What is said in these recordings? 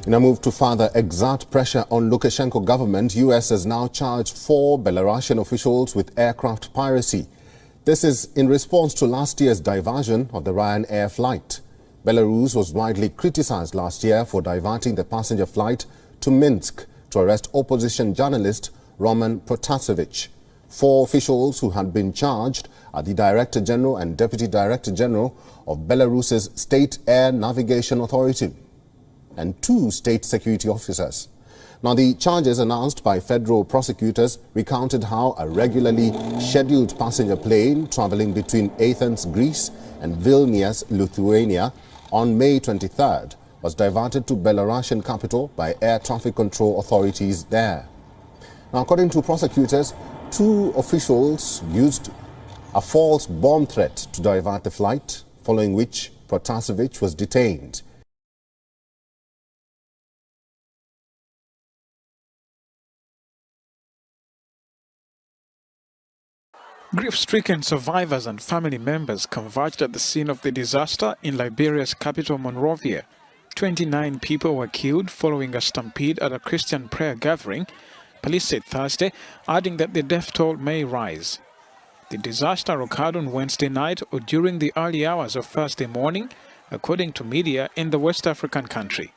In a move to further exert pressure on Lukashenko government, US has now charged 4 Belarusian officials with aircraft piracy. This is in response to last year's diversion of the Ryanair flight. Belarus was widely criticized last year for diverting the passenger flight to Minsk to arrest opposition journalist Roman Protasevich. 4 officials who had been charged are the Director General and Deputy Director General of Belarus's State Air Navigation Authority and 2 state security officers. Now, the charges announced by federal prosecutors recounted how a regularly scheduled passenger plane traveling between Athens, Greece and Vilnius, Lithuania on May 23rd was diverted to Belarusian capital by air traffic control authorities there. Now, according to prosecutors, 2 officials used a false bomb threat to divert the flight, following which Protasevich was detained. Grief-stricken survivors and family members converged at the scene of the disaster in Liberia's capital, Monrovia. 29 people were killed following a stampede at a Christian prayer gathering, police said Thursday, adding that the death toll may rise. The disaster occurred on Wednesday night or during the early hours of Thursday morning, according to media in the West African country.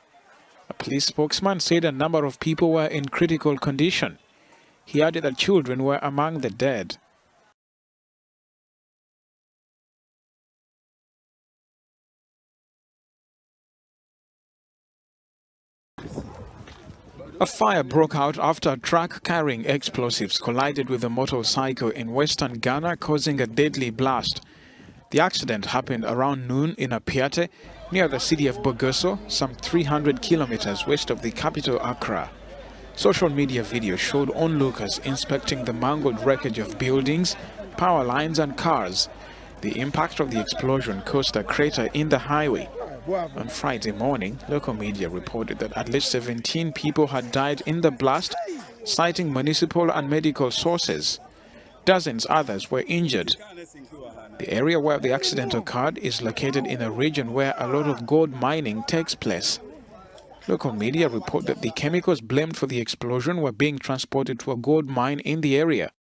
A police spokesman said a number of people were in critical condition. He added that children were among the dead. A fire broke out after a truck carrying explosives collided with a motorcycle in western Ghana, causing a deadly blast. The accident happened around noon in Apiate, near the city of Bogoso, some 300 kilometers west of the capital, Accra. Social media video showed onlookers inspecting the mangled wreckage of buildings, power lines and cars. The impact of the explosion caused a crater in the highway. On Friday morning, local media reported that at least 17 people had died in the blast, citing municipal and medical sources. Dozens others were injured. The area where the accident occurred is located in a region where a lot of gold mining takes place. Local media report that the chemicals blamed for the explosion were being transported to a gold mine in the area.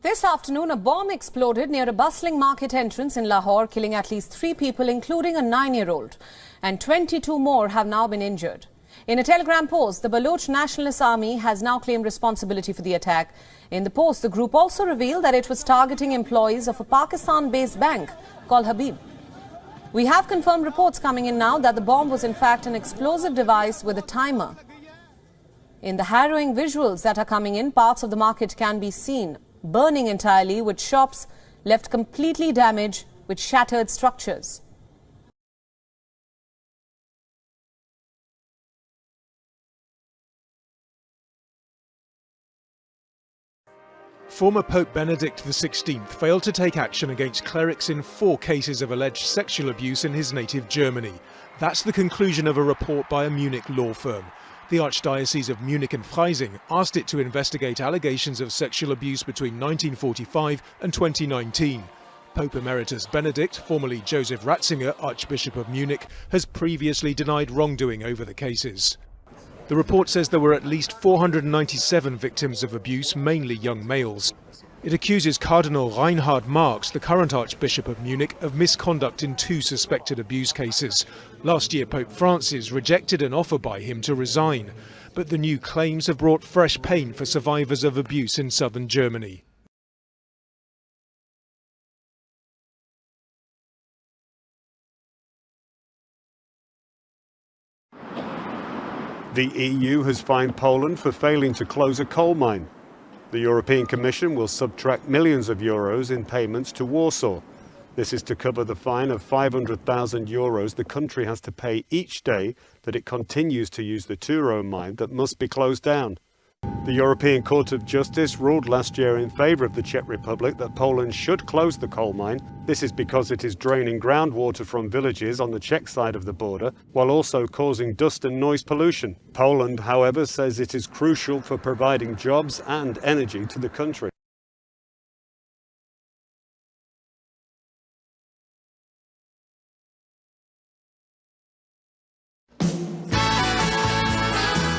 This afternoon, a bomb exploded near a bustling market entrance in Lahore, killing at least 3 people, including a 9-year-old, and 22 more have now been injured. In a telegram post, the Baloch Nationalist Army has now claimed responsibility for the attack. In the post, the group also revealed that it was targeting employees of a Pakistan-based bank called Habib. We have confirmed reports coming in now that the bomb was in fact an explosive device with a timer. In the harrowing visuals that are coming in, parts of the market can be seen burning entirely, with shops left completely damaged with shattered structures. Former Pope Benedict XVI failed to take action against clerics in 4 cases of alleged sexual abuse in his native Germany. That's the conclusion of a report by a Munich law firm. The Archdiocese of Munich and Freising asked it to investigate allegations of sexual abuse between 1945 and 2019. Pope Emeritus Benedict, formerly Joseph Ratzinger, Archbishop of Munich, has previously denied wrongdoing over the cases. The report says there were at least 497 victims of abuse, mainly young males. It accuses Cardinal Reinhard Marx, the current Archbishop of Munich, of misconduct in 2 suspected abuse cases. Last year, Pope Francis rejected an offer by him to resign, but the new claims have brought fresh pain for survivors of abuse in southern Germany. The EU has fined Poland for failing to close a coal mine. The European Commission will subtract millions of euros in payments to Warsaw. This is to cover the fine of 500,000 euros the country has to pay each day that it continues to use the Turo mine that must be closed down. The European Court of Justice ruled last year in favour of the Czech Republic that Poland should close the coal mine. This is because it is draining groundwater from villages on the Czech side of the border, while also causing dust and noise pollution. Poland, however, says it is crucial for providing jobs and energy to the country.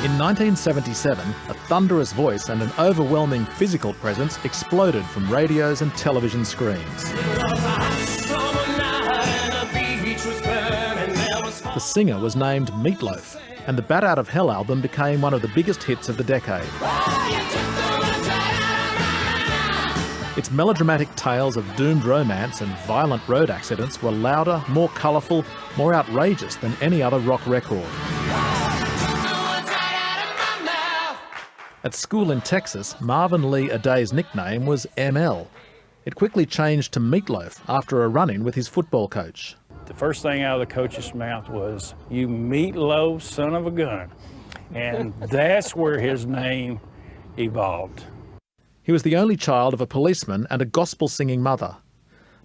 In 1977, a thunderous voice and an overwhelming physical presence exploded from radios and television screens. The singer was named Meat Loaf, and the Bat Out of Hell album became one of the biggest hits of the decade. Its melodramatic tales of doomed romance and violent road accidents were louder, more colourful, more outrageous than any other rock record. At school in Texas, Marvin Lee Aday's nickname was ML. It quickly changed to Meat Loaf after a run-in with his football coach. The first thing out of the coach's mouth was, "You Meat Loaf son of a gun." And that's where his name evolved. He was the only child of a policeman and a gospel-singing mother.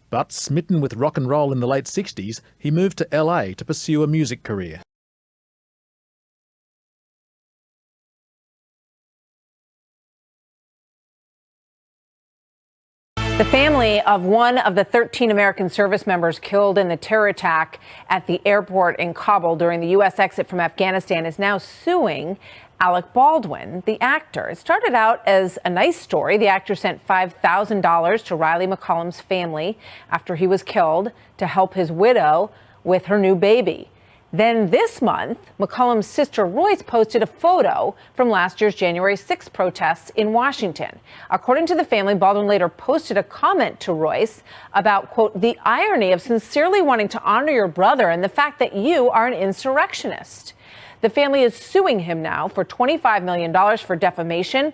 But smitten with rock and roll in the late 60s, he moved to LA to pursue a music career. The family of one of the 13 American service members killed in the terror attack at the airport in Kabul during the U.S. exit from Afghanistan is now suing Alec Baldwin, the actor. It started out as a nice story. The actor sent $5,000 to Riley McCollum's family after he was killed to help his widow with her new baby. Then this month, McCollum's sister Royce posted a photo from last year's January 6th protests in Washington. According to the family, Baldwin later posted a comment to Royce about, quote, "the irony of sincerely wanting to honor your brother and the fact that you are an insurrectionist." The family is suing him now for $25 million for defamation.